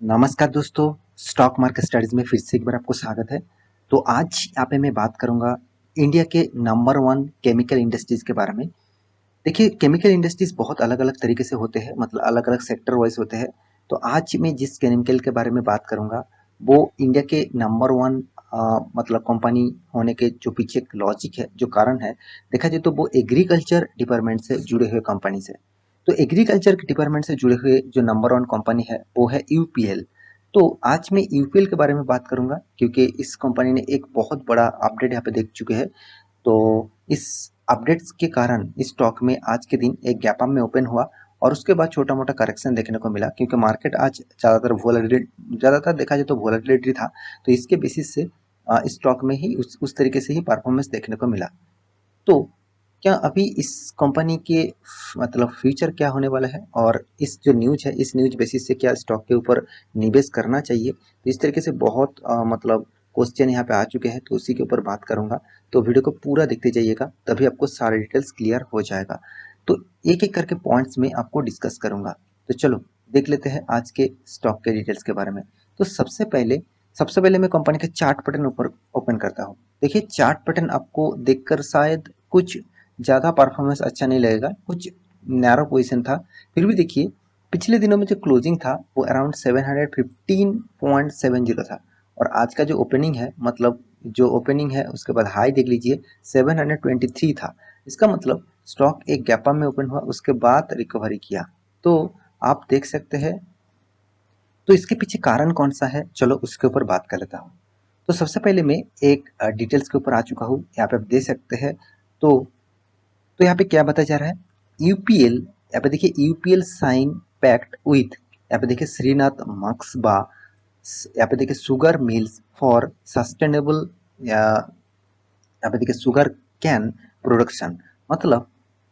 नमस्कार दोस्तों, stock market studies में फिर से एक बार आपको स्वागत है। तो आज यहाँ पे मैं बात करूँगा इंडिया के नंबर वन केमिकल इंडस्ट्रीज के बारे में। देखिए, केमिकल इंडस्ट्रीज बहुत अलग-अलग तरीके से होते हैं, मतलब अलग-अलग सेक्टर वाइज होते हैं। तो आज मैं जिस केमिकल के बारे में बात करूँगा, वो इंडिया के नंबर वन मतलब कंपनी होने के जो पीछे एक लॉजिक है, जो कारण है, देखा जाए तो वो एग्रीकल्चर डिपार्टमेंट से जुड़े हुए कंपनी से। तो एग्रीकल्चर के डिपार्टमेंट से जुड़े हुए जो नंबर वन कंपनी है, वो है यूपीएल। तो आज मैं यूपीएल के बारे में बात करूँगा क्योंकि इस कंपनी ने एक बहुत बड़ा अपडेट यहाँ पे देख चुके हैं। तो इस अपडेट्स के कारण इस स्टॉक में आज के दिन एक गैप अप में ओपन हुआ और उसके बाद छोटा-मोटा करेक्शन देखने को मिला क्योंकि मार्केट आज ज़्यादातर देखा जाए तो वोलेटिलिटी था। तो इसके बेसिस से इस स्टॉक में ही उस तरीके से ही परफॉर्मेंस देखने को मिला। तो क्या अभी इस कंपनी के मतलब फ्यूचर क्या होने वाला है और इस जो न्यूज़ है, इस न्यूज़ बेसिस से क्या स्टॉक के ऊपर निवेश करना चाहिए? तो इस तरीके से बहुत मतलब क्वेश्चन यहाँ पे आ चुके हैं, तो उसी के ऊपर बात करूँगा। तो वीडियो को पूरा देखते जाइएगा, तभी आपको सारे डिटेल्स क्लियर हो जाएगा। तो एक-एक करके पॉइंट्स में आपको डिस्कस करूँगा। तो चलो देख लेते हैं आज के स्टॉक के डिटेल्स के बारे में। तो सबसे पहले मैं कंपनी के चार्ट पैटर्न ऊपर ओपन करता हूँ। देखिए, चार्ट पैटर्न आपको देखकर शायद कुछ ज़्यादा परफॉर्मेंस अच्छा नहीं लगेगा, कुछ नैरो पोजीशन था। फिर भी देखिए, पिछले दिनों में जो क्लोजिंग था वो अराउंड 715.70 था और आज का जो ओपनिंग है, मतलब जो ओपनिंग है उसके बाद हाई देख लीजिए 723 था। इसका मतलब स्टॉक एक गैप अप में ओपन हुआ, उसके बाद रिकवरी किया। तो आप देख सकते हैं। तो इसके पीछे कारण कौन सा है, चलो उसके ऊपर बात कर लेता हूँ। तो सबसे पहले मैं एक डिटेल्स के ऊपर आ चुका हूँ, यहाँ पे आप देख सकते हैं। तो तो यहाँ पे क्या बताया जा रहा है, यूपीएल, यहाँ पे देखिए यूपीएल साइन पैक्ट विथ, यहाँ पे देखिए श्रीनाथ मक्सबा, यहाँ पे देखिए शुगर मिल्स फॉर सस्टेनेबल, या यहाँ पे देखिए शुगर कैन प्रोडक्शन। मतलब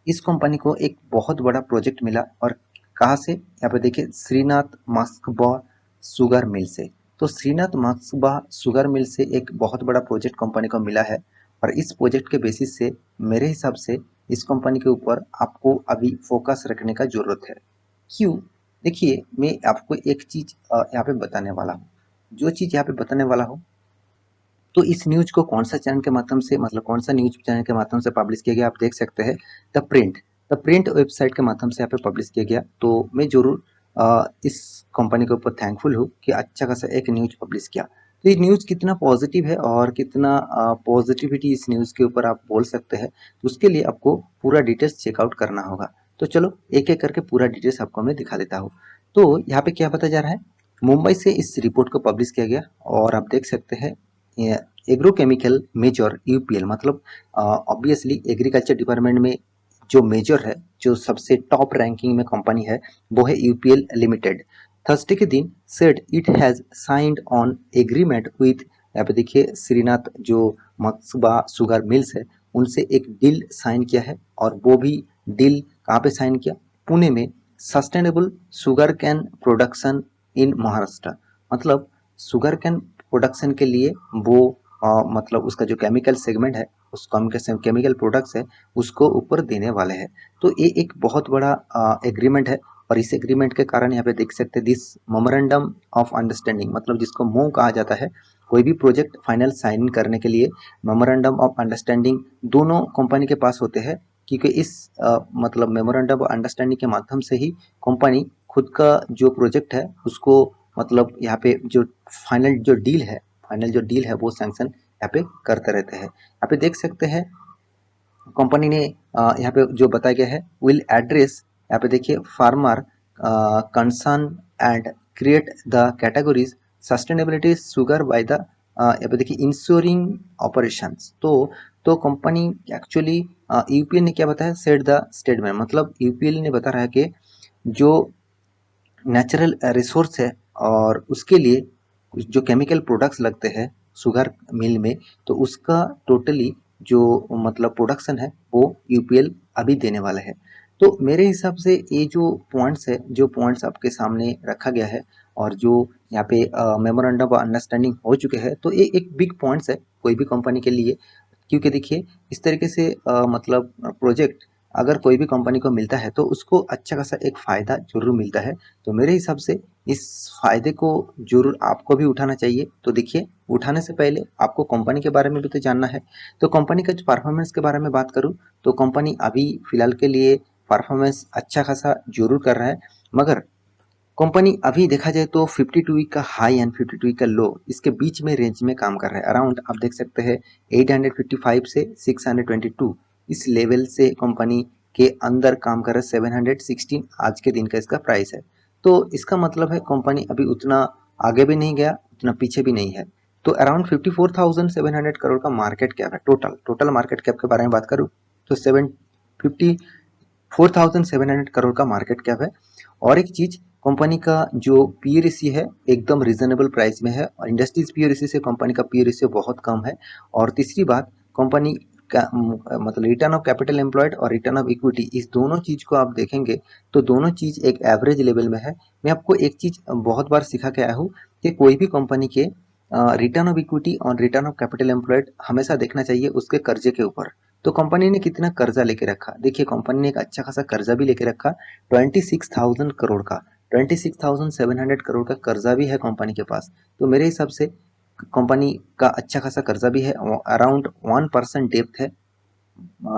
इस कंपनी को एक बहुत बड़ा प्रोजेक्ट मिला और कहाँ से, यहाँ पे देखिए श्रीनाथ मस्कबा शुगर मिल से। तो श्रीनाथ मस्कबा शुगर मिल से एक बहुत बड़ा प्रोजेक्ट कंपनी को मिला है और इस प्रोजेक्ट के बेसिस से मेरे हिसाब से इस कंपनी के ऊपर आपको अभी फोकस रखने का जरूरत है। क्यों? देखिए, मैं आपको एक चीज यहाँ पे बताने वाला हूँ। जो चीज यहाँ पे बताने वाला हूँ, तो इस न्यूज़ को कौन सा चैनल के माध्यम से, मतलब कौन सा न्यूज़ चैनल के माध्यम से पब्लिश किया गया, आप देख सकते हैं। द प्रिंट वेबसाइट के माध्यम से यहाँ पे पब्लिश किया गया। तो मैं ज़रूर इस कंपनी के ऊपर थैंकफुल हूँ कि अच्छा खासा एक न्यूज़ पब्लिश किया। तो ये न्यूज़ कितना पॉजिटिव है और कितना पॉजिटिविटी इस न्यूज़ के ऊपर आप बोल सकते हैं, तो उसके लिए आपको पूरा डिटेल्स चेकआउट करना होगा। तो चलो एक एक करके पूरा डिटेल्स आपको मैं दिखा देता हूँ। तो यहाँ पे क्या बताया जा रहा है, मुंबई से इस रिपोर्ट को पब्लिश किया गया और आप देख सकते हैं एग्रोकेमिकल मेजर यूपीएल, मतलब ऑब्वियसली एग्रीकल्चर डिपार्टमेंट में जो मेजर है, जो सबसे टॉप रैंकिंग में कंपनी है, वो है यूपीएल लिमिटेड। थर्सडे के दिन said it has signed on agreement with, यहाँ पे देखिए श्रीनाथ जो मक्सबा शुगर मिल्स है, उनसे एक डील साइन किया है और वो भी डील कहाँ पे साइन किया, पुणे में, sustainable sugar cane production in Maharashtra. मतलब शुगर कैन प्रोडक्शन के लिए वो मतलब उसका जो केमिकल सेगमेंट है, उस केमिकल प्रोडक्ट्स है, उसको ऊपर देने वाले हैं। तो ये एक बहुत बड़ा एग्रीमेंट है और इस एग्रीमेंट के कारण यहाँ पे देख सकते हैं दिस मेमोरेंडम ऑफ अंडरस्टैंडिंग, मतलब जिसको मोम कहा जाता है। कोई भी प्रोजेक्ट फाइनल साइन करने के लिए मेमोरेंडम ऑफ अंडरस्टैंडिंग दोनों कंपनी के पास होते हैं, क्योंकि इस मतलब मेमोरेंडम ऑफ अंडरस्टैंडिंग के माध्यम से ही कंपनी खुद का जो प्रोजेक्ट है उसको, मतलब यहाँ पे जो फाइनल जो डील है वो सैंक्शन यहाँ पे करते रहते हैं। यहाँ पे देख सकते हैं कंपनी ने यहाँ पे जो बताया गया है, विल एड्रेस, यहाँ पे देखिए farmer concern and create the categories sustainability sugar by the, यहाँ पे देखिए इंश्योरिंग ऑपरेशंस। तो कंपनी एक्चुअली, यूपीएल ने क्या बताया, सेट द स्टेटमेंट, मतलब यूपीएल ने बता रहा है कि जो नेचुरल रिसोर्स है और उसके लिए जो केमिकल प्रोडक्ट्स लगते हैं शुगर मिल में, तो उसका टोटली जो मतलब प्रोडक्शन है वो यूपीएल अभी देने वाला है। तो मेरे हिसाब से ये जो पॉइंट्स है, जो पॉइंट्स आपके सामने रखा गया है और जो यहाँ पे मेमोरेंडम ऑफ अंडरस्टैंडिंग हो चुके हैं, तो ये एक बिग पॉइंट्स है कोई भी कंपनी के लिए। क्योंकि देखिए इस तरीके से मतलब प्रोजेक्ट अगर कोई भी कंपनी को मिलता है तो उसको अच्छा खासा एक फ़ायदा ज़रूर मिलता है। तो मेरे हिसाब से इस फ़ायदे को ज़रूर आपको भी उठाना चाहिए। तो देखिए, उठाने से पहले आपको कंपनी के बारे में भी तो जानना है। तो कंपनी का जो परफॉर्मेंस के बारे में बात करूँ, तो कंपनी अभी फ़िलहाल के लिए परफॉर्मेंस अच्छा खासा ज़रूर कर रहा है, मगर कंपनी अभी देखा जाए तो 52 वीक का हाई एंड 52 वीक का लो, इसके बीच में रेंज में काम कर रहा है। अराउंड आप देख सकते हैं 855 से 622, इस लेवल से कंपनी के अंदर काम कर रहा है। 716 आज के दिन का इसका प्राइस है। तो इसका मतलब है कंपनी अभी उतना आगे भी नहीं गया, उतना पीछे भी नहीं है। तो अराउंड 54,700 करोड़ का मार्केट कैप है। टोटल मार्केट कैप के बारे में बात करूँ तो 4,700 करोड़ का मार्केट कैप है। और एक चीज, कंपनी का जो पी रेशियो है एकदम रिजनेबल प्राइस में है, और इंडस्ट्रीज पी रेशियो से कंपनी का पी रेशियो बहुत कम है। और तीसरी बात, कंपनी का मतलब रिटर्न ऑफ कैपिटल एम्प्लॉयड और रिटर्न ऑफ इक्विटी, इस दोनों चीज को आप देखेंगे तो दोनों चीज एक एवरेज लेवल में है। मैं आपको एक चीज बहुत बार सिखा के आया हूँ कि कोई भी कंपनी के रिटर्न ऑफ इक्विटी और रिटर्न ऑफ कैपिटल एम्प्लॉयड हमेशा देखना चाहिए उसके कर्जे के ऊपर। तो कंपनी ने कितना कर्जा लेके रखा, देखिए कंपनी ने एक अच्छा खासा कर्जा भी लेके रखा, 26,000 करोड़ का, 26,700 करोड़ का कर्जा भी है कंपनी के पास। तो मेरे हिसाब से कंपनी का अच्छा खासा कर्जा भी है। अराउंड 1% डेप्थ है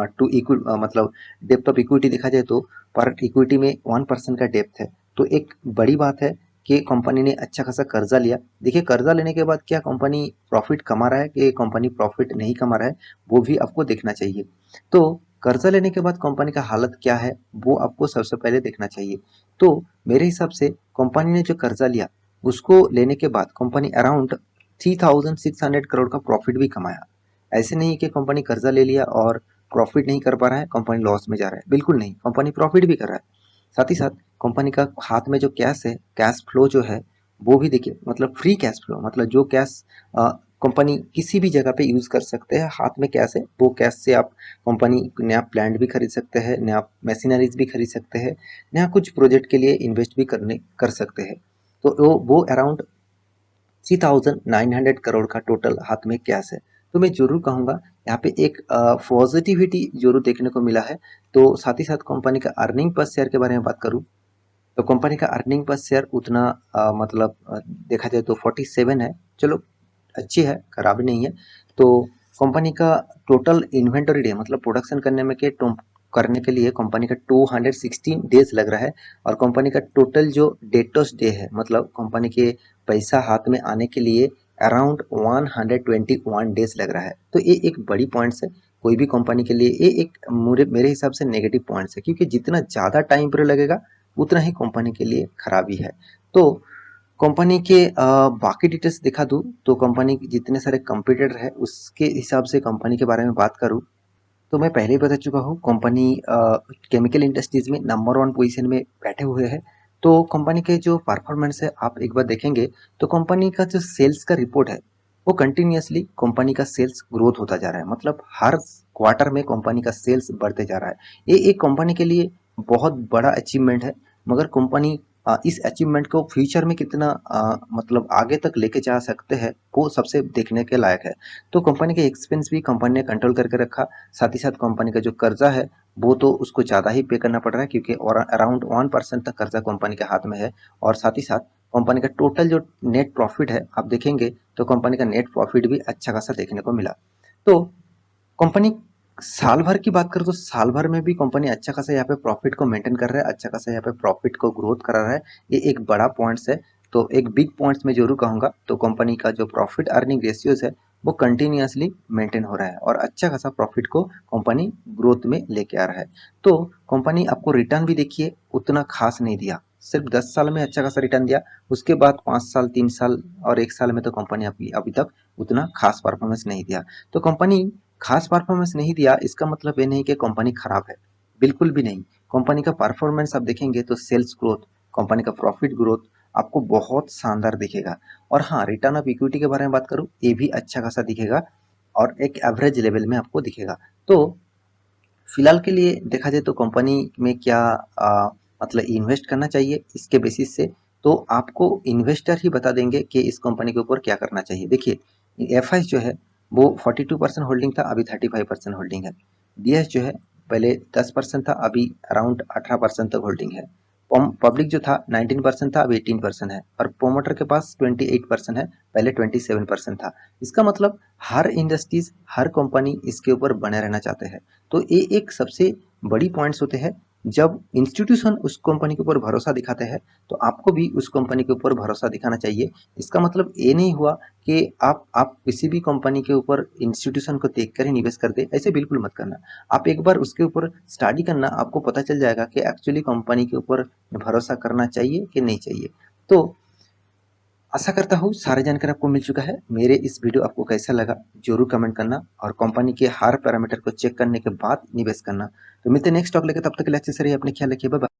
टू इक्विटी, मतलब डेप्थ ऑफ इक्विटी देखा जाए तो पर इक्विटी में 1% का डेप्थ है। तो एक बड़ी बात है कि कंपनी ने अच्छा खासा कर्जा लिया। देखिए, कर्जा लेने के बाद क्या कंपनी प्रॉफिट कमा रहा है कि कंपनी प्रॉफिट नहीं कमा रहा है, वो भी आपको देखना चाहिए। तो कर्जा लेने के बाद कंपनी का हालत क्या है, वो आपको सबसे पहले देखना चाहिए। तो मेरे हिसाब से कंपनी ने जो कर्जा लिया, उसको लेने के बाद कंपनी अराउंड 3,600 करोड़ का प्रॉफिट भी कमाया। ऐसे नहीं कि कंपनी कर्जा ले लिया और प्रॉफिट नहीं कर पा रहा है, कंपनी लॉस में जा रहा है, बिल्कुल नहीं, कंपनी प्रॉफिट भी कर रहा है। साथ ही साथ कंपनी का हाथ में जो कैश है, कैश फ्लो जो है, वो भी देखिए, मतलब फ्री कैश फ्लो, मतलब जो कैश कंपनी किसी भी जगह पे यूज कर सकते हैं, हाथ में कैश है, वो कैश से आप कंपनी नया प्लांट भी खरीद सकते हैं, नया मशीनरीज भी खरीद सकते हैं, नया कुछ प्रोजेक्ट के लिए इन्वेस्ट भी कर सकते हैं। तो वो अराउंड 3,900 करोड़ का टोटल हाथ में कैश है। तो मैं जरूर कहूँगा यहाँ पे एक पॉजिटिविटी जरूर देखने को मिला है। तो साथ ही साथ कंपनी का अर्निंग पर शेयर के बारे में बात करूँ, तो कंपनी का अर्निंग पर शेयर उतना मतलब देखा जाए तो 47 है। चलो, अच्छी है, खराब नहीं है। तो कंपनी का टोटल इन्वेंटरी डे, मतलब प्रोडक्शन करने के लिए कंपनी का 216 डेज लग रहा है। और कंपनी का टोटल जो डेटर्स डे है, मतलब कंपनी के पैसा हाथ में आने के लिए अराउंड 121 डेज लग रहा है। तो ये एक बड़ी पॉइंट्स है कोई भी कंपनी के लिए। ये एक मेरे हिसाब से नेगेटिव पॉइंट्स है, क्योंकि जितना ज़्यादा टाइम पर लगेगा उतना ही कंपनी के लिए खराबी है। तो कंपनी के बाकी डिटेल्स दिखा दूँ तो कंपनी के जितने सारे कंपटीटर है उसके हिसाब से कंपनी के बारे में बात करूँ, तो मैं पहले ही बता चुका हूँ कंपनी केमिकल इंडस्ट्रीज में नंबर 1 पोजीशन में बैठे हुए हैं। तो कंपनी के जो परफॉर्मेंस है आप एक बार देखेंगे तो कंपनी का जो सेल्स का रिपोर्ट है, वो कंटिन्यूअसली कंपनी का सेल्स ग्रोथ होता जा रहा है, मतलब हर क्वार्टर में कंपनी का सेल्स बढ़ते जा रहा है। ये एक कंपनी के लिए बहुत बड़ा अचीवमेंट है। मगर कंपनी इस अचीवमेंट को फ्यूचर में कितना मतलब आगे तक लेके जा सकते हैं, वो सबसे देखने के लायक है। तो कंपनी के एक्सपेंस भी कंपनी ने कंट्रोल करके रखा। साथ ही साथ कंपनी का जो कर्जा है वो तो उसको ज़्यादा ही पे करना पड़ रहा है, क्योंकि और अराउंड 1% तक कर्जा कंपनी के हाथ में है। और साथ ही साथ कंपनी का टोटल जो नेट प्रॉफिट है आप देखेंगे तो कंपनी का नेट प्रॉफिट भी अच्छा खासा देखने को मिला। तो कंपनी साल भर की बात करें तो साल भर में भी कंपनी अच्छा खासा यहाँ पे प्रॉफिट को मेंटेन कर रहा है, अच्छा खासा यहाँ पे प्रॉफिट को ग्रोथ करा रहा है। ये एक बड़ा पॉइंट्स है। तो एक बिग पॉइंट्स में जरूर कहूँगा, तो कंपनी का जो प्रॉफिट अर्निंग रेशियोज है वो कंटिन्यूअसली मेंटेन हो रहा है, और अच्छा खासा प्रॉफिट को कंपनी ग्रोथ में लेके आ रहा है। तो कंपनी आपको रिटर्न भी देखिए उतना खास नहीं दिया, सिर्फ 10 साल में अच्छा खासा रिटर्न दिया। उसके बाद 5 साल, 3 साल और 1 साल में तो कंपनी अभी तक उतना खास परफॉर्मेंस नहीं दिया। तो कंपनी खास परफॉर्मेंस नहीं दिया, इसका मतलब ये नहीं कि कंपनी खराब है, बिल्कुल भी नहीं। कंपनी का परफॉर्मेंस आप देखेंगे तो सेल्स ग्रोथ, कंपनी का प्रॉफिट ग्रोथ आपको बहुत शानदार दिखेगा। और हाँ, रिटर्न ऑफ इक्विटी के बारे में बात करूँ, ये भी अच्छा खासा दिखेगा और एक एवरेज लेवल में आपको दिखेगा। तो फिलहाल के लिए देखा जाए तो कंपनी में क्या मतलब इन्वेस्ट करना चाहिए, इसके बेसिस से तो आपको इन्वेस्टर ही बता देंगे कि इस कंपनी के ऊपर क्या करना चाहिए। देखिए, एफ जो है वो 42% होल्डिंग था, अभी 35% होल्डिंग है। डी जो है पहले 10% था, अभी अराउंड 18% तक होल्डिंग है। पब्लिक जो था 19% था, अभी 18% है। और प्रोमोटर के पास 28% है, पहले 27% था। इसका मतलब हर इंडस्ट्रीज, हर कंपनी इसके ऊपर बने रहना चाहते हैं। तो ये एक सबसे बड़ी पॉइंट्स होते हैं। जब इंस्टीट्यूशन उस कंपनी के ऊपर भरोसा दिखाते हैं तो आपको भी उस कंपनी के ऊपर भरोसा दिखाना चाहिए। इसका मतलब ये नहीं हुआ कि आप किसी भी कंपनी के ऊपर इंस्टीट्यूशन को देखकर ही निवेश कर दे, ऐसे बिल्कुल मत करना। आप एक बार उसके ऊपर स्टडी करना, आपको पता चल जाएगा कि एक्चुअली कंपनी के ऊपर भरोसा करना चाहिए कि नहीं चाहिए। तो आशा करता हूँ सारी जानकारी आपको मिल चुका है। मेरे इस वीडियो आपको कैसा लगा जरूर कमेंट करना, और कंपनी के हर पैरामीटर को चेक करने के बाद निवेश करना। तो मिलते हैं नेक्स्ट टॉक लेकर, तब तक के लिए अच्छे से रहिए, अपने ख्याल रखिए, बाय बाय।